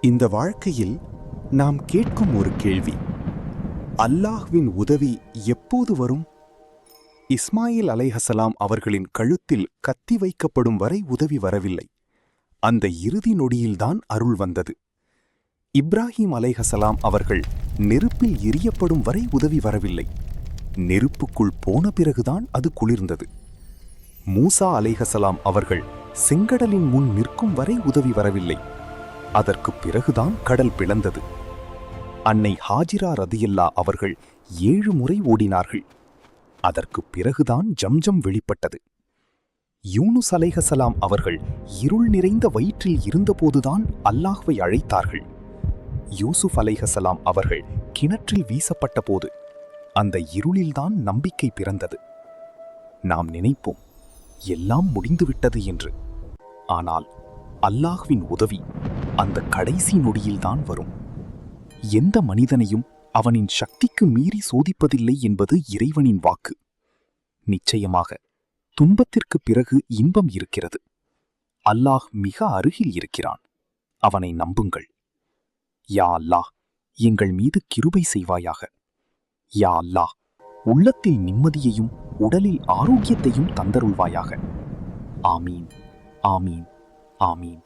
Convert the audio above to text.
இந்த வாழ்க்கையில் நாம் கேட்கும் ஒரு கேள்வி, அல்லாஹ்வின் உதவி எப்போது வரும்? இஸ்மாயில் அலைஹிஸ்ஸலாம் அவர்களின் கழுத்தில் கத்தி வைக்கப்படும் வரை உதவி வரவில்லை. அந்த இறுதி நொடியில்தான் அருள் வந்தது. இப்ராஹிம் அலைஹிஸ்ஸலாம் அவர்கள் நெருப்பில் எரியப்படும் வரை உதவி வரவில்லை. நெருப்புக்குள் போன பிறகுதான் அது குளிர்ந்தது. மூசா அலைஹிஸ்ஸலாம் அவர்கள் செங்கடலின் முன் நிற்கும் வரை உதவி வரவில்லை. அதற்கு பிறகுதான் கடல் பிளந்தது. அன்னை ஹாஜிரா ரதியல்லாஹ் அவர்கள் 7 முறை ஓடினார்கள். அதற்கு பிறகுதான் ஜம்ஜம் வெளிப்பட்டது. யூனுஸ் அலைஹிஸ்ஸலாம் அவர்கள் இருள் நிறைந்த வயிற்றில் இருந்தபோதுதான் அல்லாஹ்வை அழைத்தார்கள். யூசுப் அலைஹிஸ்ஸலாம் அவர்கள் கிணற்றில் வீசப்பட்ட போது அந்த இருளில்தான் நம்பிக்கை பிறந்தது. நாம் நினைப்போம் எல்லாம் முடிந்துவிட்டது என்று. ஆனால் அல்லாஹ்வின் உதவி அந்த கடைசி நொடியில்தான் வரும். எந்த மனிதனையும் அவனின் சக்திக்கு மீறி சோதிப்பதில்லை என்பது இறைவனின் வாக்கு. நிச்சயமாக துன்பத்திற்கு பிறகு இன்பம் இருக்கிறது. அல்லாஹ் மிக அருகில் இருக்கிறான். அவனை நம்புங்கள். யா அல்லாஹ், எங்கள் மீது கிருபை செய்வாயாக. யா அல்லாஹ், உள்ளத்தில் நிம்மதியையும் உடலில் ஆரோக்கியத்தையும் தந்தருள்வாயாக. ஆமீன், ஆமீன், ஆமீன்.